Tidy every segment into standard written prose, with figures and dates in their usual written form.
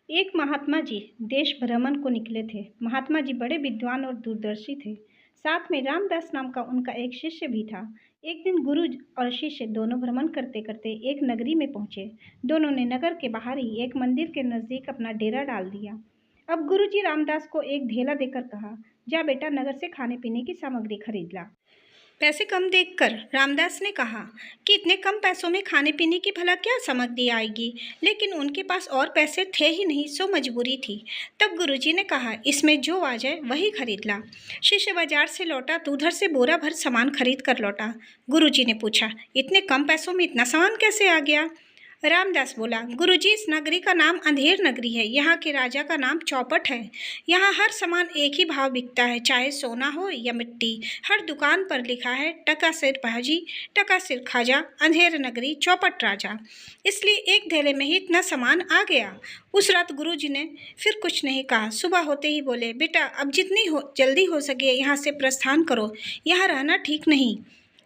एक महात्मा जी देश भ्रमण को निकले थे। महात्मा जी बड़े विद्वान और दूरदर्शी थे। साथ में रामदास नाम का उनका एक शिष्य भी था। एक दिन गुरु और शिष्य दोनों भ्रमण करते करते एक नगरी में पहुंचे। दोनों ने नगर के बाहर ही एक मंदिर के नजदीक अपना डेरा डाल दिया। अब गुरु जी रामदास को एक ढेला देकर कहा, जा बेटा, नगर से खाने पीने की सामग्री खरीद ला। पैसे कम देखकर रामदास ने कहा कि इतने कम पैसों में खाने पीने की भला क्या सामग्री आएगी, लेकिन उनके पास और पैसे थे ही नहीं, सो मजबूरी थी। तब गुरुजी ने कहा, इसमें जो आ जाए वही खरीद ला। शिष्य बाजार से लौटा तो उधर से बोरा भर सामान खरीद कर लौटा। गुरुजी ने पूछा, इतने कम पैसों में इतना सामान कैसे आ गया? रामदास बोला, गुरुजी, इस नगरी का नाम अंधेर नगरी है। यहाँ के राजा का नाम चौपट है। यहाँ हर सामान एक ही भाव बिकता है, चाहे सोना हो या मिट्टी। हर दुकान पर लिखा है, टका सिर भाजी, टका सिर खाजा, अंधेर नगरी, चौपट राजा। इसलिए एक ढेले में ही इतना सामान आ गया। उस रात गुरुजी ने फिर कुछ नहीं कहा। सुबह होते ही बोले, बेटा, अब जितनी जल्दी हो सके यहाँ से प्रस्थान करो, यहाँ रहना ठीक नहीं।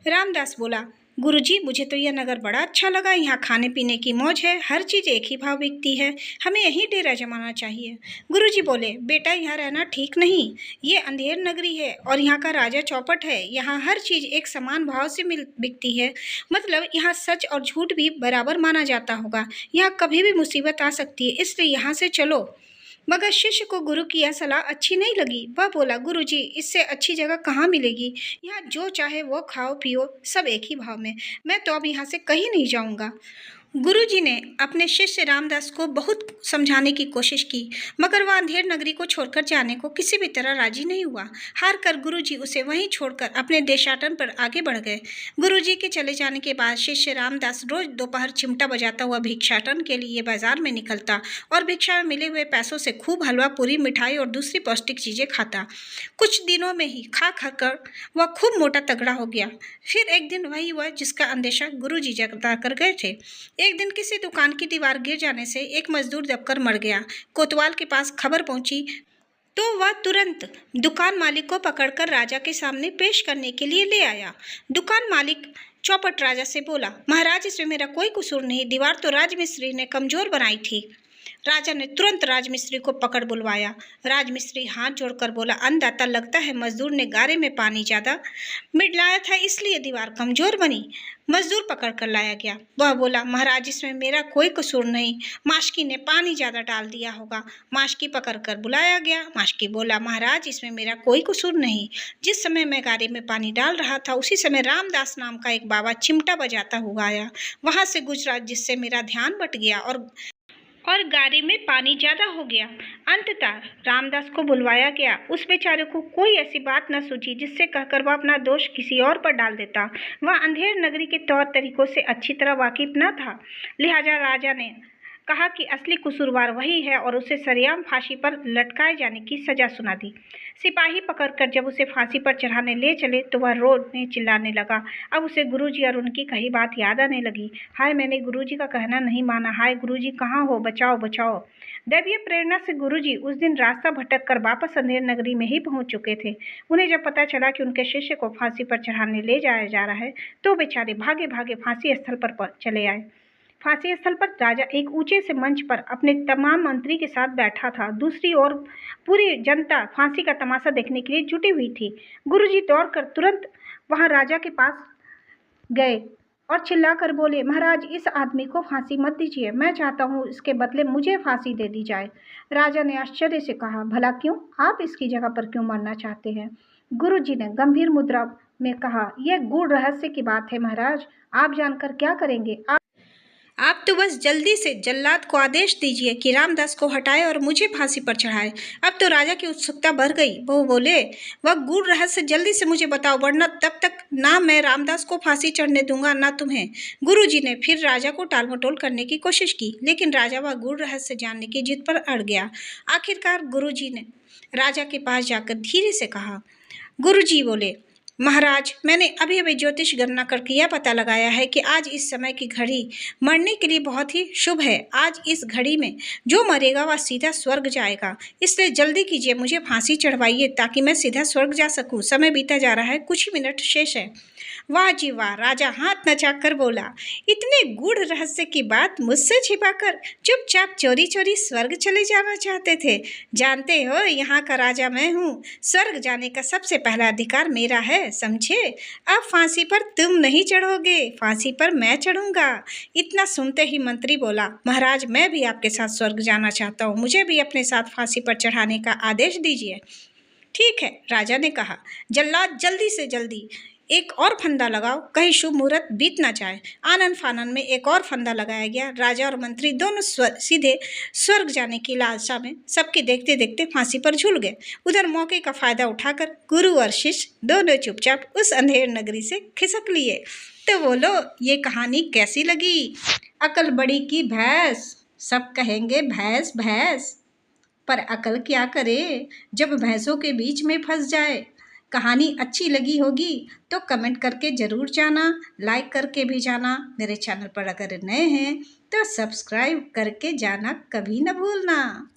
रामदास बोला, गुरुजी, मुझे तो यह नगर बड़ा अच्छा लगा। यहाँ खाने पीने की मौज है, हर चीज़ एक ही भाव बिकती है, हमें यहीं डेरा जमाना चाहिए। गुरुजी बोले, बेटा, यहाँ रहना ठीक नहीं। ये अंधेर नगरी है और यहाँ का राजा चौपट है। यहाँ हर चीज़ एक समान भाव से बिकती है, मतलब यहाँ सच और झूठ भी बराबर माना जाता होगा। यहाँ कभी भी मुसीबत आ सकती है, इसलिए यहाँ से चलो। मगर शिष्य को गुरु की यह सलाह अच्छी नहीं लगी। वह बोला, गुरुजी, इससे अच्छी जगह कहाँ मिलेगी? यहाँ जो चाहे वो खाओ पियो, सब एक ही भाव में। मैं तो अब यहाँ से कहीं नहीं जाऊँगा। गुरुजी ने अपने शिष्य रामदास को बहुत समझाने की कोशिश की, मगर वह अंधेर नगरी को छोड़कर जाने को किसी भी तरह राजी नहीं हुआ। हार कर गुरुजी उसे वहीं छोड़कर अपने देशाटन पर आगे बढ़ गए। गुरुजी के चले जाने के बाद शिष्य रामदास रोज दोपहर चिमटा बजाता हुआ भिक्षाटन के लिए बाजार में निकलता और भिक्षा में मिले हुए पैसों से खूब हलवा पूरी, मिठाई और दूसरी पौष्टिक चीजें खाता। कुछ दिनों में ही खा खाकर वह खूब मोटा तगड़ा हो गया। फिर एक दिन वही हुआ जिसका अंदेशा गुरुजी जता कर गए थे। एक दिन किसी दुकान की दीवार गिर जाने से एक मजदूर दबकर मर गया। कोतवाल के पास खबर पहुंची तो वह तुरंत दुकान मालिक को पकड़कर राजा के सामने पेश करने के लिए ले आया। दुकान मालिक चौपट राजा से बोला, महाराज, इसमें मेरा कोई कसूर नहीं, दीवार तो राजमिस्त्री ने कमजोर बनाई थी। राजा ने तुरंत राजमिस्त्री को पकड़ बुलवाया। राजमिस्त्री हाथ जोड़कर बोला, अन्नदाता, लगता है मजदूर ने गारे में पानी ज़्यादा मिलाया था, इसलिए दीवार कमजोर बनी। मजदूर पकड़ कर लाया गया। वह बोला, महाराज, इसमें मेरा कोई कसूर नहीं, माशकी ने पानी ज़्यादा डाल दिया होगा। माशकी पकड़ कर बुलाया गया। माशकी बोला, महाराज, इसमें मेरा कोई कसूर नहीं, जिस समय मैं गारे में पानी डाल रहा था उसी समय रामदास नाम का एक बाबा चिमटा बजाता हुआ आया, वहाँ से गुजरा, जिससे मेरा ध्यान बट गया और गारे में पानी ज़्यादा हो गया। अंततः रामदास को बुलवाया गया। उस बेचारे को कोई ऐसी बात न सूझी जिससे कहकर वह अपना दोष किसी और पर डाल देता। वह अंधेर नगरी के तौर तरीकों से अच्छी तरह वाकिफ न था। लिहाजा राजा ने कहा कि असली कसूरवार वही है और उसे सरेआम फांसी पर लटकाए जाने की सजा सुना दी। सिपाही पकड़कर जब उसे फांसी पर चढ़ाने ले चले तो वह रोने चिल्लाने लगा। अब उसे गुरुजी और उनकी कही बात याद आने लगी। हाय, मैंने गुरुजी का कहना नहीं माना। हाय गुरुजी, कहाँ हो? बचाओ बचाओ। दैवीय प्रेरणा से गुरुजी उस दिन रास्ता भटक कर वापस अंधेर नगरी में ही पहुंच चुके थे। उन्हें जब पता चला कि उनके शिष्य को फांसी पर चढ़ाने ले जाया जा रहा है तो बेचारे भागे भागे फांसी स्थल पर चले आए। फांसी स्थल पर राजा एक ऊंचे से मंच पर अपने तमाम मंत्री के साथ बैठा था। दूसरी ओर पूरी जनता फांसी का तमाशा देखने के लिए जुटी हुई थी। गुरुजी दौड़कर तुरंत वहां राजा के पास गए और चिल्लाकर बोले, महाराज, इस आदमी को फांसी मत दीजिए, मैं चाहता हूँ इसके बदले मुझे फांसी दे दी जाए। राजा ने आश्चर्य से कहा, भला क्यों? आप इसकी जगह पर क्यों मरना चाहते हैं? गुरुजी ने गंभीर मुद्रा में कहा, यह गूढ़ रहस्य की बात है महाराज, आप जानकर क्या करेंगे? आप तो बस जल्दी से जल्लाद को आदेश दीजिए कि रामदास को हटाए और मुझे फांसी पर चढ़ाए। अब तो राजा की उत्सुकता बढ़ गई। वो बोले, वह गूढ़ रहस्य जल्दी से मुझे बताओ, वरना तब तक ना मैं रामदास को फांसी चढ़ने दूंगा ना तुम्हें। गुरुजी ने फिर राजा को टालमटोल करने की कोशिश की, लेकिन राजा वह गूढ़ रहस्य जानने की जिद पर अड़ गया। आखिरकार गुरुजी ने राजा के पास जाकर धीरे से कहा। गुरुजी बोले, महाराज, मैंने अभी अभी ज्योतिष गणना करके यह पता लगाया है कि आज इस समय की घड़ी मरने के लिए बहुत ही शुभ है। आज इस घड़ी में जो मरेगा वह सीधा स्वर्ग जाएगा, इसलिए जल्दी कीजिए, मुझे फांसी चढ़वाइए ताकि मैं सीधा स्वर्ग जा सकूं। समय बीता जा रहा है, कुछ ही मिनट शेष है। वाह जी वाह! राजा हाथ नचाकर बोला, इतने गूढ़ रहस्य की बात मुझसे छिपाकर चुपचाप चोरी-चोरी स्वर्ग चले जाना चाहते थे। जानते हो यहाँ का राजा मैं हूँ। स्वर्ग जाने का सबसे पहला अधिकार मेरा है, समझे? अब फांसी पर तुम नहीं चढ़ोगे, फांसी पर मैं चढ़ूंगा। इतना सुनते ही मंत्री बोला, महाराज मैं भी आपके साथ स्वर्ग जाना चाहता हूँ, मुझे भी अपने साथ फांसी पर चढ़ाने का आदेश दीजिए। ठीक है, राजा ने कहा। जल्लाद जल्दी से जल्दी एक और फंदा लगाओ, कहीं शुभ मुहूर्त बीत ना जाए। आनन फानन में एक और फंदा लगाया गया। राजा और मंत्री दोनों सीधे स्वर्ग जाने की लालसा में सबके देखते देखते फांसी पर झूल गए। उधर मौके का फायदा उठाकर गुरु और शिष्य दोनों चुपचाप उस अंधेर नगरी से खिसक लिए। तो बोलो ये कहानी कैसी लगी? अकल बड़ी की भैंस, सब कहेंगे भैंस भैंस, पर अकल क्या करे जब भैंसों के बीच में फंस जाए। कहानी अच्छी लगी होगी तो कमेंट करके ज़रूर जाना, लाइक करके भी जाना। मेरे चैनल पर अगर नए हैं तो सब्सक्राइब करके जाना कभी न भूलना।